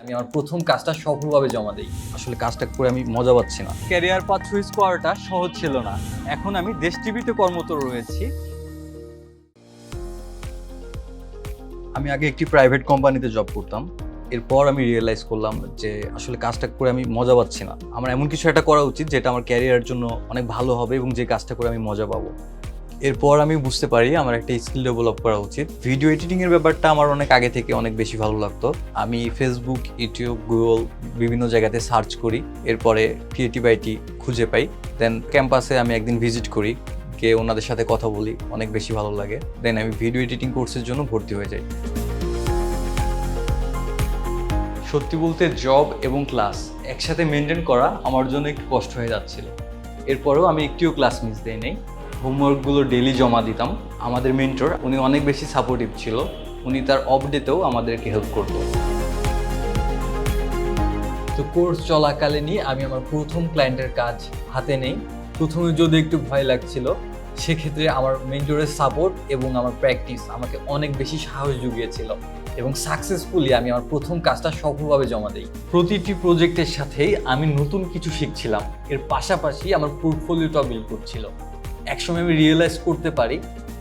আমি আমার প্রথম কাজটা সফলভাবে জমা দেই। আসলে কাজটা করে আমি মজা পাচ্ছি না। ক্যারিয়ার পাথ চুজ করাটা সহজ ছিল না। এখন আমি দেশ টিভিতে কর্মরত রয়েছি। আমি আগে একটি প্রাইভেট কোম্পানিতে জব করতাম। এরপর আমি রিয়েলাইজ করলাম যে আসলে কাজটা করে আমি মজা পাচ্ছি না। আমার এমন কিছু একটা করা উচিত যেটা আমার ক্যারিয়ারের জন্য অনেক ভালো হবে এবং যে কাজটা করে আমি মজা পাবো। এরপর আমি বুঝতে পারি আমার একটা স্কিল ডেভেলপ করা উচিত। ভিডিও এডিটিং এর ব্যাপারটা আমার অনেক আগে থেকে অনেক বেশি ভালো লাগতো। আমি ফেসবুক, ইউটিউব, গুগল বিভিন্ন জায়গাতে সার্চ করি। এরপরে ক্রিয়েটিভ আইটি খুঁজে পাই। দেন ক্যাম্পাসে আমি একদিন ভিজিট করি, গিয়ে ওনাদের সাথে কথা বলি, অনেক বেশি ভালো লাগে। দেন আমি ভিডিও এডিটিং কোর্সের জন্য ভর্তি হয়ে যাই। সত্যি বলতে জব এবং ক্লাস একসাথে মেনটেন করা আমার জন্য একটু কষ্ট হয়ে যাচ্ছিল। এরপরেও আমি একটিও ক্লাস মিস দেই নাই। হোমওয়ার্কগুলো ডেলি জমা দিতাম। আমাদের মেন্টর উনি অনেক বেশি সাপোর্টিভ ছিল। উনি তার অফ ডেতেও আমাদেরকে হেল্প করতো। তো কোর্স চলাকালীনই আমি আমার প্রথম ক্লায়েন্টের কাজ হাতে নেই। প্রথমে যদি একটু ভয় লাগছিল, সেক্ষেত্রে আমার মেন্টরের সাপোর্ট এবং আমার প্র্যাকটিস আমাকে অনেক বেশি সাহস জুগিয়েছিল এবং সাকসেসফুলি আমি আমার প্রথম কাজটা সফলভাবে জমা দিই। প্রতিটি প্রজেক্টের সাথেই আমি নতুন কিছু শিখছিলাম। এর পাশাপাশি আমার পোর্টফোলিওটা বিল্ড করছিল। একসময় আমি রিয়েলাইজ করতে পারি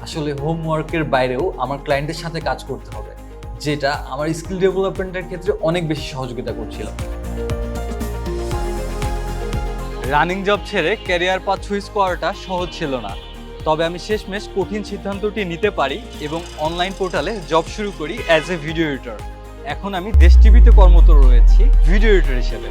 আসলে হোমওয়ার্কের বাইরেও আমার ক্লায়েন্টের সাথে কাজ করতে হবে, যেটা আমার স্কিল ডেভেলপমেন্টের ক্ষেত্রে অনেক বেশি সহযোগিতা করছিল। রানিং জব ছেড়ে ক্যারিয়ার পাথ চুজ করাটা সহজ ছিল না। তবে আমি শেষমেশ কঠিন সিদ্ধান্তটি নিতে পারি এবং অনলাইন পোর্টালে জব শুরু করি অ্যাজ এ ভিডিও এডিটর। এখন আমি দেশ টিভিতে কর্মরত রয়েছি ভিডিও এডিটর হিসেবে।